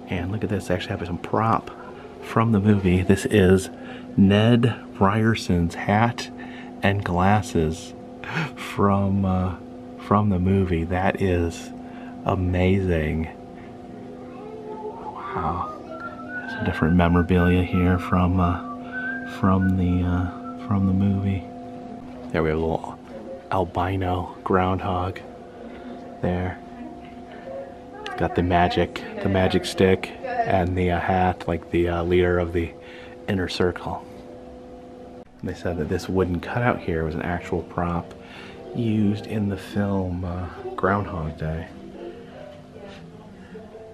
And look at this, I actually have some prop from the movie. This is Ned Ryerson's hat and glasses from the movie. That is amazing. Wow. Some different memorabilia here from the movie. There we have a little albino groundhog there. Got the magic stick and the hat, like the leader of the inner circle. And they said that this wooden cutout here was an actual prop used in the film Groundhog Day.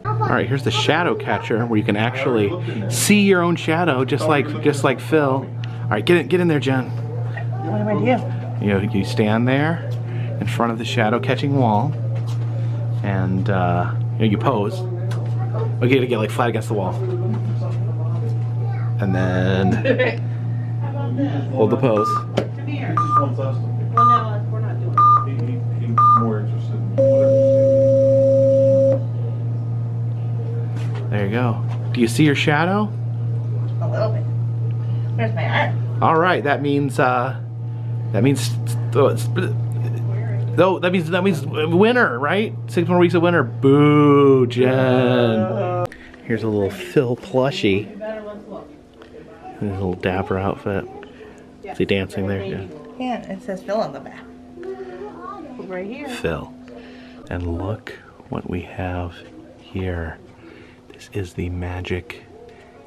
All right, here's the shadow catcher where you can actually see your own shadow, just like Phil. All right, get in there, Jen. What do I do? You stand there in front of the shadow catching wall, and you pose. Okay, to get like flat against the wall, and then hold the pose. Come here. Well, no, we're not doing it. He's more interested in whatever. There you go. Do you see your shadow? A little bit. Where's my arm? All right, that means winter, right? 6 more weeks of winter. Boo, Jen. Here's a little Phil plushie. His little dapper outfit. Is he dancing there? Yeah. Yeah, it says Phil on the back. Right here. Phil. And look what we have here. This is the magic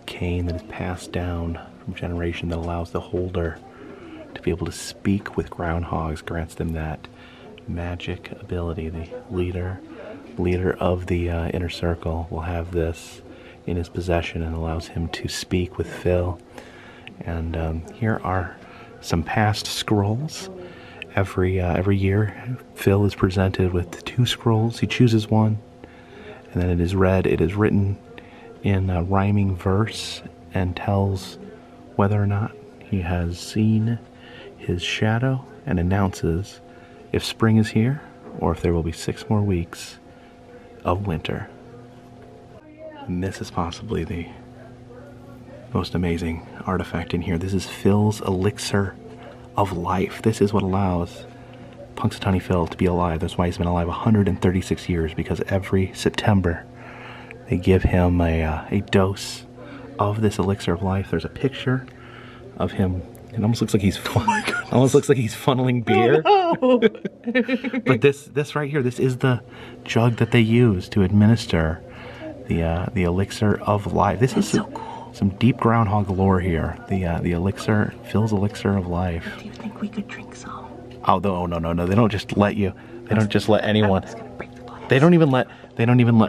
cane that is passed down from generation that allows the holder to be able to speak with groundhogs, grants them that magic ability. The leader of the inner circle will have this in his possession and allows him to speak with Phil. And here are some past scrolls. Every year, Phil is presented with 2 scrolls. He chooses one, and then it is read. It is written in rhyming verse and tells whether or not he has seen his shadow, and announces if spring is here or if there will be 6 more weeks of winter. And this is possibly the most amazing artifact in here. This is Phil's Elixir of Life. This is what allows Punxsutawney Phil to be alive. That's why he's been alive 136 years, because every September they give him a dose of this Elixir of Life. There's a picture of him. It almost looks like he's funneling beer. Oh, no. But this right here, this is the jug that they use to administer the Elixir of Life. This is so cool. Some deep groundhog lore here. The elixir, Phil's Elixir of Life. Do you think we could drink some? Oh no! They don't just let you. They don't just let anyone. They don't even let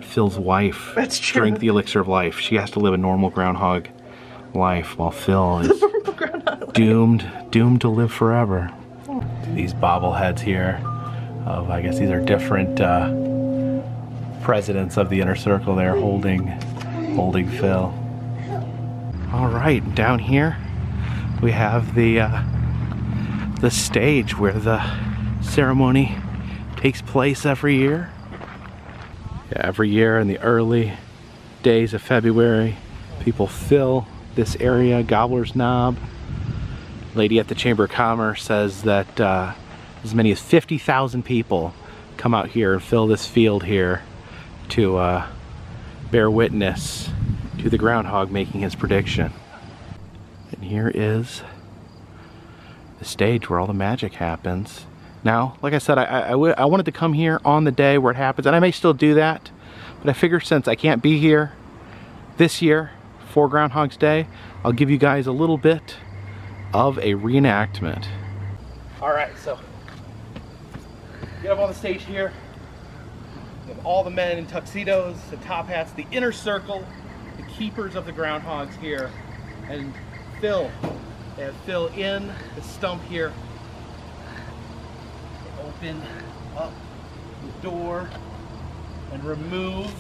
Phil's wife drink the Elixir of Life. She has to live a normal groundhog life, while Phil is doomed to live forever. These bobbleheads here of, I guess these are different presidents of the inner circle there holding Phil. All right, down here we have the stage where the ceremony takes place every year. Yeah, every year in the early days of February, people fill this area. Gobbler's Knob. Lady at the Chamber of Commerce says that as many as 50,000 people come out here and fill this field here to bear witness to the groundhog making his prediction. And here is the stage where all the magic happens. Now, like I said, I wanted to come here on the day where it happens, and I may still do that, but I figure since I can't be here this year for Groundhog's Day, I'll give you guys a little bit of a reenactment. All right, so get up on the stage here. We have all the men in tuxedos, the top hats, the inner circle, the keepers of the groundhogs here, and Phil, and fill in the stump here. Open up the door and remove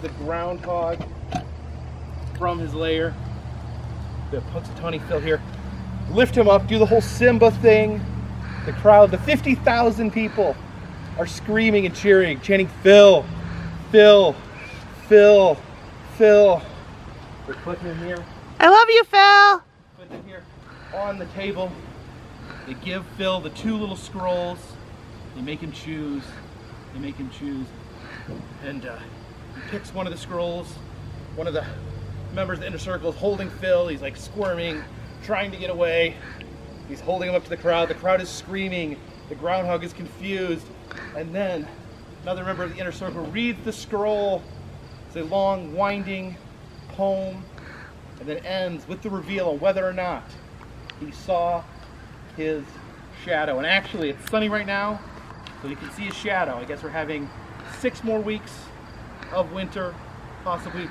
the groundhog from his lair. The Punxsutawney Phil here. Lift him up, do the whole Simba thing. The crowd, the 50,000 people are screaming and cheering, chanting, Phil, Phil, Phil, Phil. We're putting him here. I love you, Phil. Putting him here on the table. They give Phil the 2 little scrolls. They make him choose. They make him choose. And he picks one of the scrolls. One of the members of the inner circle is holding Phil. He's like squirming, trying to get away. He's holding him up to the crowd. The crowd is screaming. The groundhog is confused. And then another member of the inner circle reads the scroll. It's a long, winding poem, and then ends with the reveal on whether or not he saw his shadow. And actually, it's sunny right now, so you can see his shadow. I guess we're having 6 more weeks of winter, possibly.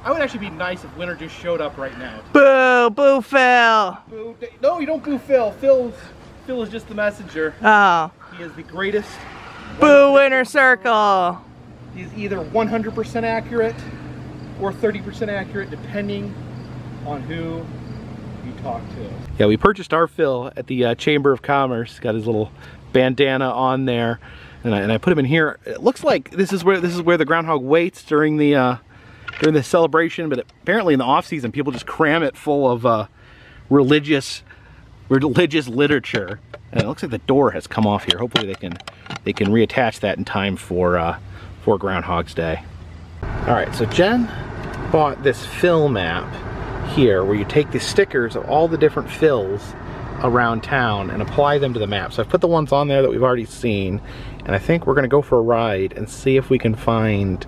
I would actually be nice if winter just showed up right now. Boo, boo, Phil. Boo. No, you don't boo Phil. Phil is just the messenger. Oh. He is the greatest. Boo, inner circle. He's either 100% accurate or 30% accurate, depending on who you talk to. Yeah, we purchased our Phil at the Chamber of Commerce. Got his little bandana on there, and I put him in here. It looks like this is where the groundhog waits during the celebration, but apparently in the off season, people just cram it full of religious literature. And it looks like the door has come off here. Hopefully they can reattach that in time for Groundhog's Day. All right, so Jen bought this Phil map here where you take the stickers of all the different Phils around town and apply them to the map. So I've put the ones on there that we've already seen, and I think we're gonna go for a ride and see if we can find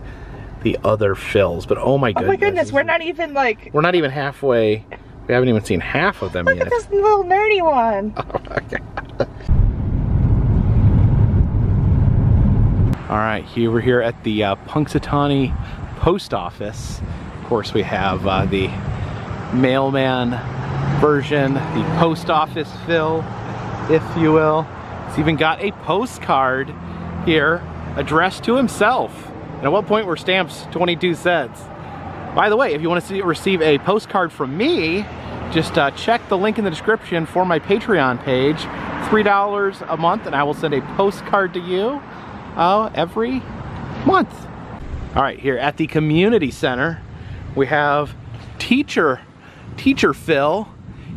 the other Phils. But oh my goodness. Oh my goodness, we're not even like... We're not even halfway. We haven't even seen half of them yet. Look at this little nerdy one. Oh my God. All right, we're here at the Punxsutawney post office. Of course, we have the mailman version, the post office Phil, if you will. He's even got a postcard here addressed to himself. And at what point were stamps 22 cents? By the way, if you want to receive a postcard from me, just check the link in the description for my Patreon page. $3 a month, and I will send a postcard to you every month. All right, here at the community center, we have teacher Phil.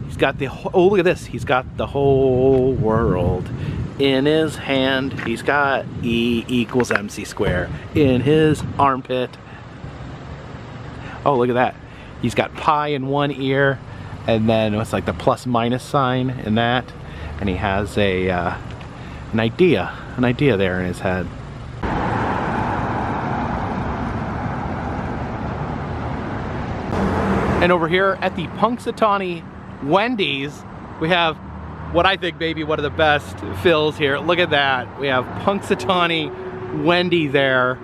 He's got the, oh look at this, he's got the whole world in his hand. He's got E equals MC square in his armpit. Oh, look at that. He's got pi in one ear, and then it's like the plus minus sign in that. And he has a an idea there in his head. And over here at the Punxsutawney Wendys, we have what I think maybe one of the best Phils here. Look at that. We have Punxsutawney Wendy there,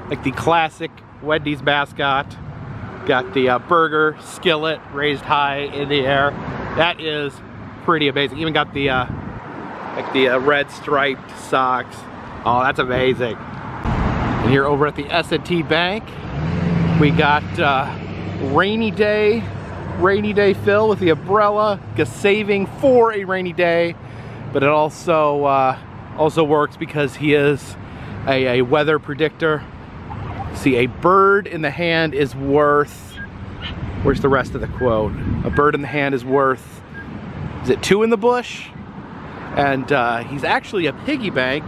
like the classic Wendy's mascot. Got the burger skillet raised high in the air. That is pretty amazing. Even got the like the red striped socks. Oh, that's amazing. And here over at the S&T Bank, we got rainy day Phil with the umbrella, saving for a rainy day, but it also works because he is a weather predictor. See, a bird in the hand is worth, where's the rest of the quote? A bird in the hand is worth, is it 2 in the bush? And he's actually a piggy bank.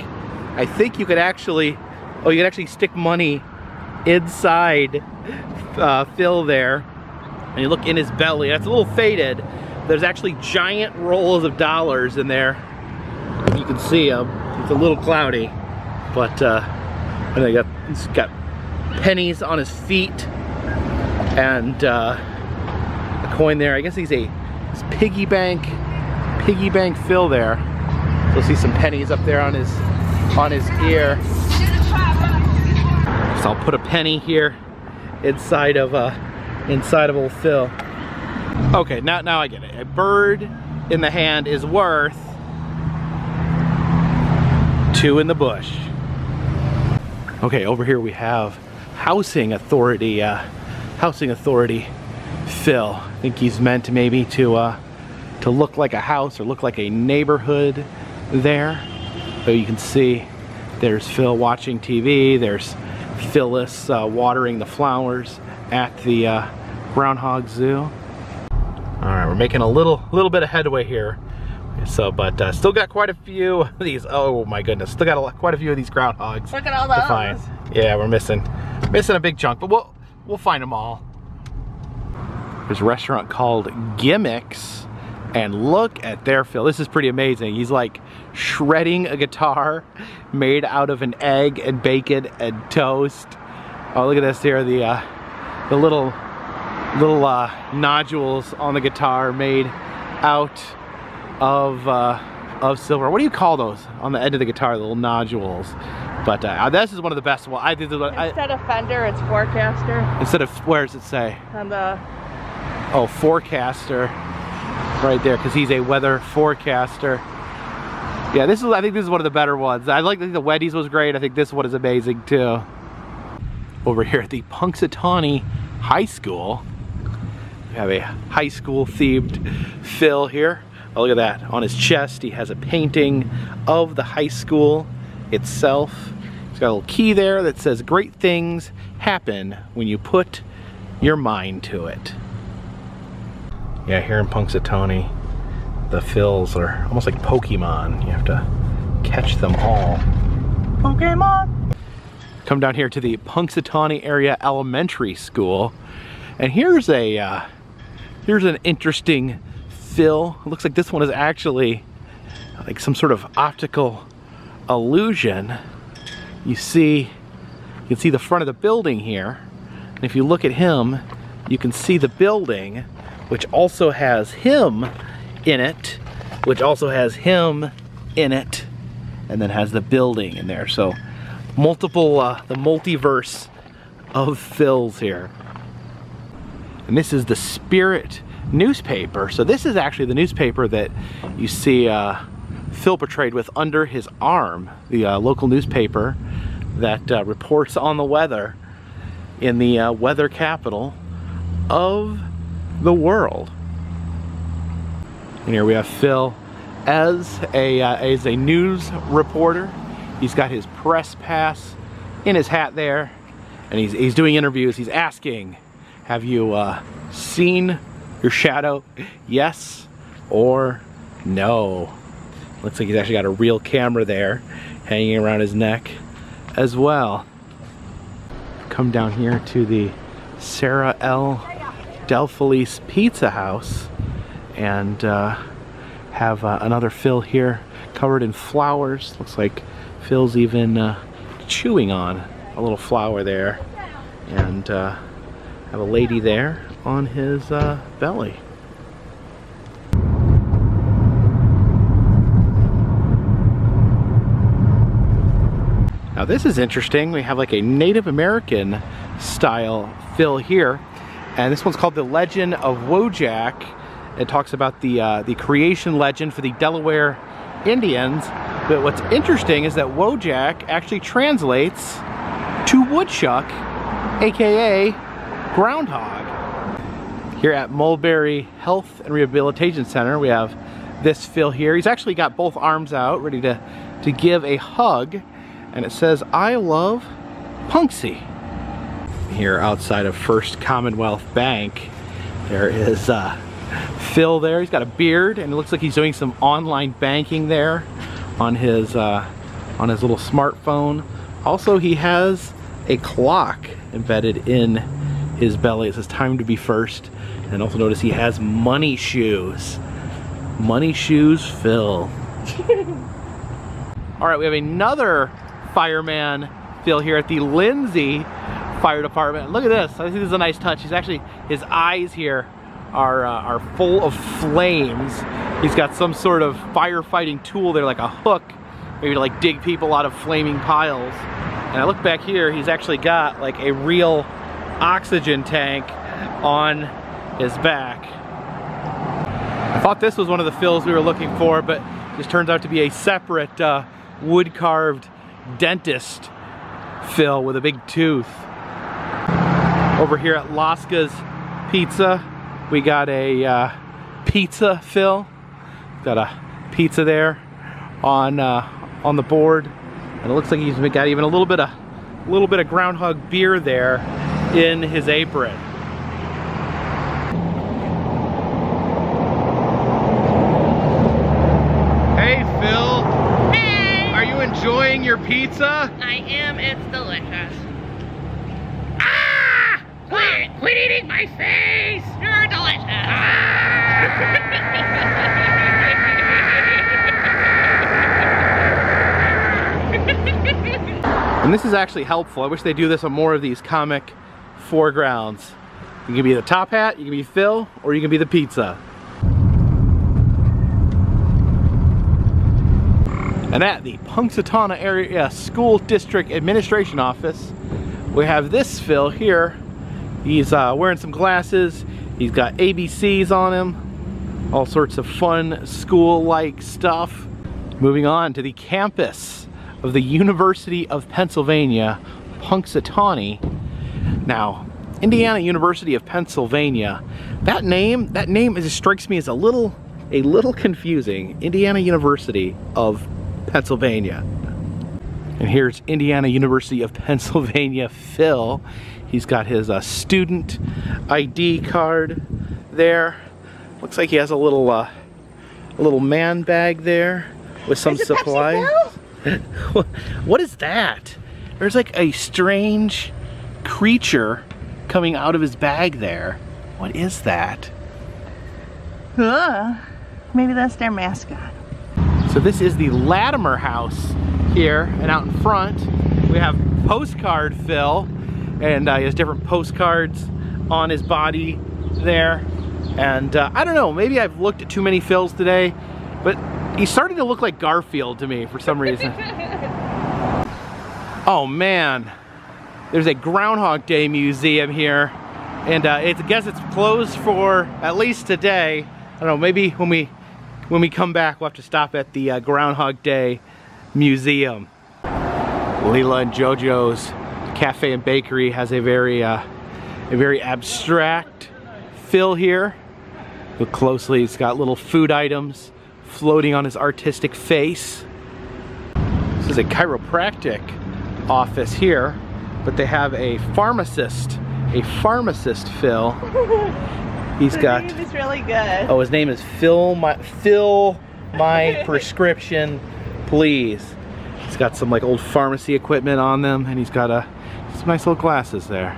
I think you could actually, oh, you could actually stick money inside Phil there. And you look in his belly, that's a little faded. There's actually giant rolls of dollars in there. You can see them. It's a little cloudy, but he's got pennies on his feet and a coin there. I guess he's piggy bank Phil there. You'll see some pennies up there on his ear. So I'll put a penny here inside of old Phil. Okay, now I get it. A bird in the hand is worth 2 in the bush. Okay, over here we have housing authority Phil. I think he's meant maybe to look like a house or look like a neighborhood there. So you can see there's Phil watching TV, there's Phyllis watering the flowers at the Groundhog Zoo. Alright, we're making a little bit of headway here. So, but still got quite a few of these. Oh my goodness, still got quite a few of these groundhogs. Look at all those. To find. Yeah, we're missing a big chunk, but we'll find them all. There's a restaurant called Gimmicks, and look at their Phil. This is pretty amazing. He's like shredding a guitar made out of an egg and bacon and toast. Oh, look at this here, the little nodules on the guitar made out of silver. What do you call those on the end of the guitar? The little nodules. But this is one of the best ones. I think instead of Fender, it's Forecaster. Instead of, where does it say? On the. Oh, Forecaster, right there, because he's a weather forecaster. Yeah, I think this is one of the better ones. I think the Wendys was great. I think this one is amazing too. Over here at the Punxsutawney High School, we have a high school themed Phil here. Oh, look at that. On his chest, he has a painting of the high school itself. He's got a little key there that says, "Great things happen when you put your mind to it." Yeah, here in Punxsutawney, the Phils are almost like Pokemon. You have to catch them all. Pokemon! Come down here to the Punxsutawney area elementary school, and here's an interesting Phil. It looks like this one is actually like some sort of optical illusion. You can see the front of the building here, and if you look at him, you can see the building, which also has him in it, which also has him in it, and then has the building in there. So multiple, the multiverse of Phils here. And this is the Spirit newspaper. So this is actually the newspaper that you see Phil portrayed with under his arm, the local newspaper that reports on the weather in the weather capital of the world. And here we have Phil as a news reporter. He's got his press pass in his hat there, and he's doing interviews. He's asking, have you seen your shadow? Yes or no? Looks like he's actually got a real camera there hanging around his neck as well. Come down here to the Sarah L. Delfelice Pizza House and have another Phil here covered in flowers. Looks like Phil's even chewing on a little flower there, and have a lady there on his belly. Now this is interesting. We have like a Native American style Phil here, and this one's called The Legend of Woodchuck. It talks about the creation legend for the Delaware Indians. But what's interesting is that Woodchuck actually translates to woodchuck, aka groundhog. Here at Mulberry Health and Rehabilitation Center, we have this Phil here. He's actually got both arms out, ready to give a hug, and it says, "I love Punxsy." Here outside of First Commonwealth Bank, there is Phil there. He's got a beard, and it looks like he's doing some online banking there on his little smartphone. Also, he has a clock embedded in his belly. It says "Time to be first." And also notice he has money shoes. Money shoes Phil. All right, we have another fireman Phil here at the Lindsay Fire Department. Look at this. I think this is a nice touch. He's actually, his eyes here are full of flames. He's got some sort of firefighting tool there, like a hook, maybe to like dig people out of flaming piles. And I look back here, he's actually got like a real oxygen tank on his back. I thought this was one of the fills we were looking for, but this turns out to be a separate wood-carved dentist fill with a big tooth. Over here at Laskas Pizza, we got a pizza fill. Got a pizza there on the board, and it looks like he's got even a little bit of Groundhog beer there in his apron. Hey Phil. Hey! Are you enjoying your pizza? I am, it's delicious. Ah! Quit eating my face! You're delicious! And this is actually helpful. I wish they do this on more of these comic foregrounds. You can be the top hat, you can be Phil, or you can be the pizza. And at the Punxsutawney Area School District Administration Office, we have this Phil here. He's wearing some glasses, he's got ABCs on him, all sorts of fun school-like stuff. Moving on to the campus of the University of Pennsylvania, Punxsutawney. Now, Indiana University of Pennsylvania, that name just strikes me as a little confusing. Indiana University of Pennsylvania. And here's Indiana University of Pennsylvania Phil. He's got his student ID card there. Looks like he has a little man bag there with some supplies. What is that? There's like a strange creature coming out of his bag there. What is that? Maybe that's their mascot. So this is the Latimer House here, and out in front we have postcard Phil, and he has different postcards on his body there. And I don't know, maybe I've looked at too many Phils today, but he's starting to look like Garfield to me for some reason. Oh man, there's a Groundhog Day Museum here, and I guess it's closed for at least today. I don't know, maybe when we come back we'll have to stop at the Groundhog Day Museum. Leela and JoJo's Cafe and Bakery has a very abstract Phil here. Look closely, it's got little food items floating on his artistic face. This is a chiropractic office here, but they have a pharmacist Phil. He's got. His name is really good. Oh, his name is Fill My Prescription, Please. He's got some like old pharmacy equipment on them, and he's got some nice little glasses there.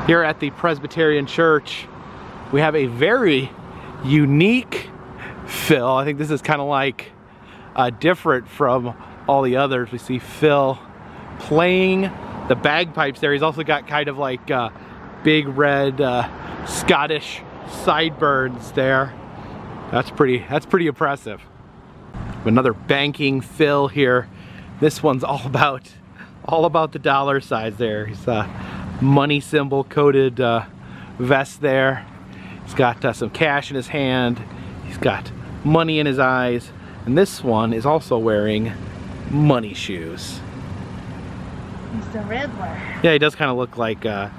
Here at the Presbyterian Church, we have a very unique Phil. I think this is kind of like different from all the others. We see Phil playing the bagpipes there. He's also got kind of like big red Scottish sideburns there. That's pretty impressive. Another banking Phil here. This one's all about the dollar signs there. He's money symbol coated vest there. He's got some cash in his hand. He's got money in his eyes. And this one is also wearing money shoes. He's the Riddler. Yeah, he does kind of look like the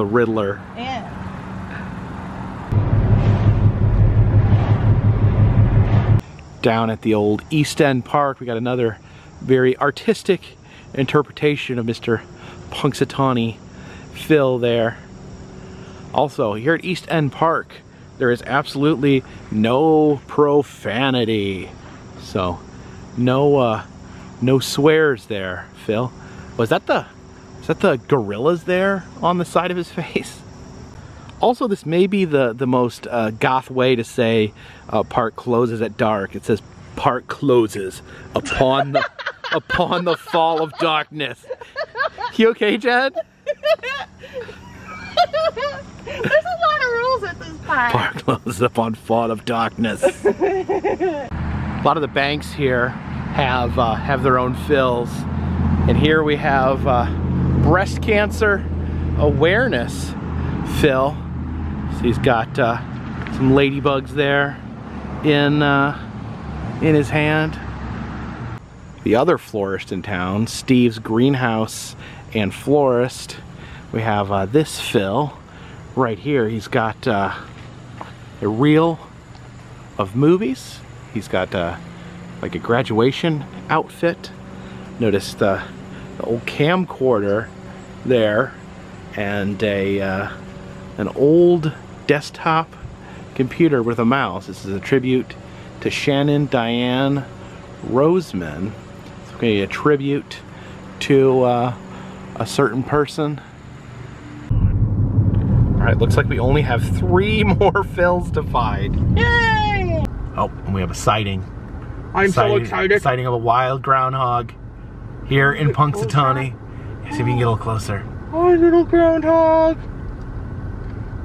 Riddler. Yeah. Down at the old East End Park, we got another very artistic interpretation of Mr. Punxsutawney Phil there. Also, here at East End Park, there is absolutely no profanity. So, no swears there, Phil. Was that the gorillas there on the side of his face? Also, this may be the most goth way to say park closes at dark. It says park closes upon the fall of darkness. You okay, Jed? There's a lot of rules at this park. Park closes upon fall of darkness. A lot of the banks here have their own fills. And here we have breast cancer awareness fill. So he's got some ladybugs there in his hand. The other florist in town, Steve's Greenhouse and Florist, we have this fill right here. He's got a reel of movies. He's got like a graduation outfit. Notice the old camcorder there, and an old desktop computer with a mouse. This is a tribute to Shannon Diane Roseman. It's going to be a tribute to a certain person. Alright, looks like we only have 3 more fills to find. Yay! Oh, and we have a sighting. I'm so excited. Sighting of a wild groundhog here in Punxsutawney. See if you can get a little closer. Hi, little groundhog.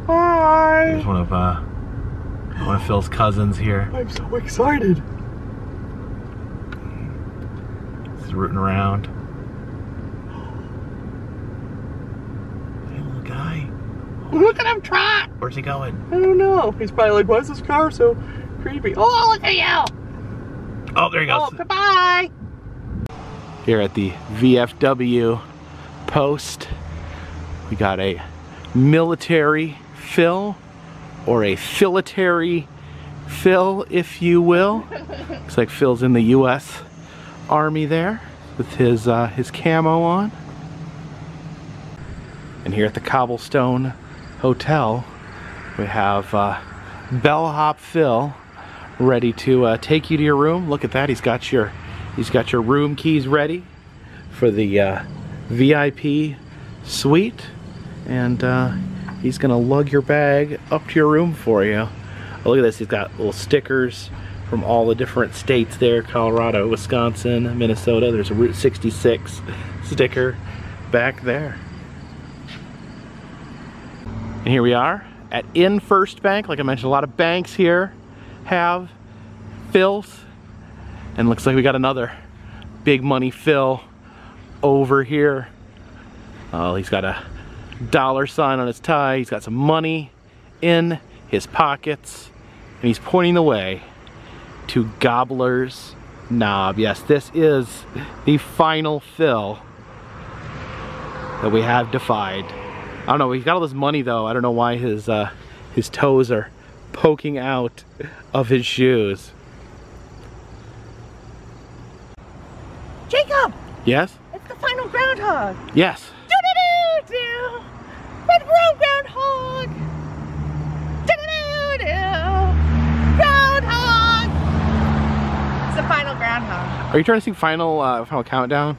Hi. There's one of Phil's cousins here. I'm so excited. He's rooting around. Hey, little guy. Look at him trot. Where's he going? I don't know. He's probably like, why is this car so creepy? Oh, look at you. Oh, there he goes. Oh, goodbye. Here at the VFW post, we got a military fill, or a filitary fill, if you will. Looks like Phil's in the U.S. Army there with his camo on. And here at the Cobblestone Hotel, we have Bellhop Phil ready to take you to your room. Look at that, he's got your room keys ready for the VIP suite, and he's gonna lug your bag up to your room for you. Oh, look at this, he's got little stickers from all the different states there: Colorado, Wisconsin, Minnesota. There's a Route 66 sticker back there. And here we are at In First Bank. Like I mentioned, a lot of banks here have fills, and looks like we got another big money fill over here. Oh, he's got a $ sign on his tie. He's got some money in his pockets, and he's pointing the way to Gobbler's Knob. Yes, this is the final fill that we have defied. I don't know, he's got all this money though. I don't know why his toes are poking out of his shoes. Jacob! Yes? It's the final groundhog! Yes. Do-do-do-do! Red groundhog! Do-do-do-do! Groundhog! It's the final groundhog. Are you trying to sing final countdown?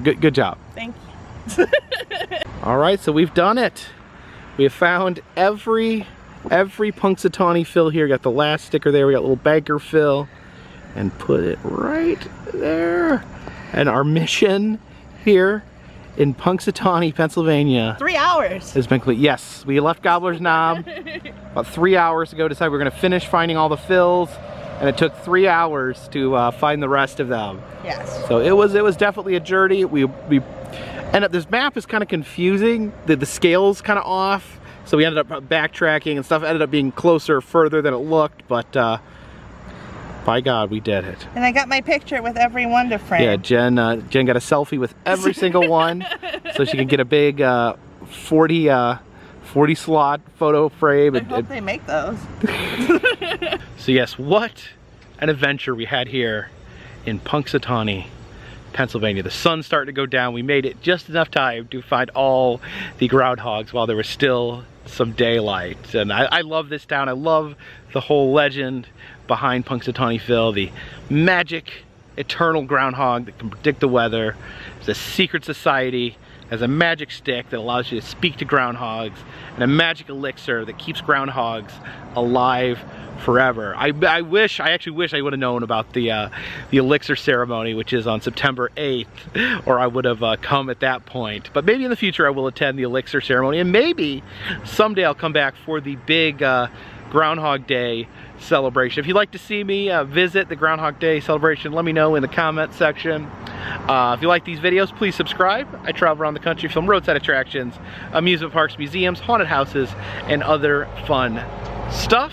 Good job. Thank you. Alright, so we've done it. We have found every Punxsutawney fill here. We got the last sticker there. We got a little banker fill, and put it right there. And our mission here in Punxsutawney, Pennsylvania, 3 hours. has been complete. Yes, we left Gobbler's Knob about 3 hours ago. Decided we were going to finish finding all the fills, and it took 3 hours to find the rest of them. Yes. So it was definitely a journey. We ended up, this map is kind of confusing. The scale's kind of off, so we ended up backtracking, and stuff ended up being closer, further than it looked. But by God, we did it. And I got my picture with every Wonder frame. Yeah, Jen got a selfie with every single one, so she can get a big 40 slot photo frame. I hope they make those. So yes, what an adventure we had here in Punxsutawney, Pennsylvania. The sun's starting to go down. We made it just enough time to find all the groundhogs while there was still some daylight. And I love this town. I love the whole legend behind Punxsutawney Phil, the magic eternal groundhog that can predict the weather. It's a secret society, has a magic stick that allows you to speak to groundhogs, and a magic elixir that keeps groundhogs alive forever. I actually wish I would have known about the Elixir ceremony, which is on September 8th, or I would have come at that point. But maybe in the future I will attend the Elixir ceremony, and maybe someday I'll come back for the big Groundhog Day celebration. If you'd like to see me visit the Groundhog Day celebration, let me know in the comment section. If you like these videos, please subscribe. I travel around the country, film roadside attractions, amusement parks, museums, haunted houses, and other fun stuff.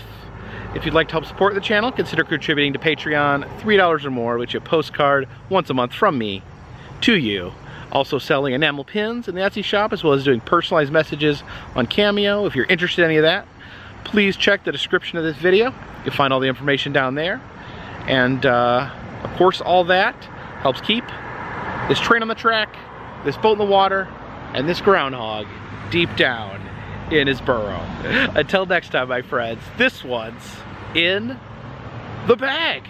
If you'd like to help support the channel, consider contributing to Patreon. $3 or more, which you a postcard once a month from me to you. Also selling enamel pins in the Etsy shop, as well as doing personalized messages on Cameo. If you're interested in any of that, please check the description of this video. You'll find all the information down there. And of course, all that helps keep this train on the track, this boat in the water, and this groundhog deep down in his burrow. Until next time, my friends, this one's in the bag.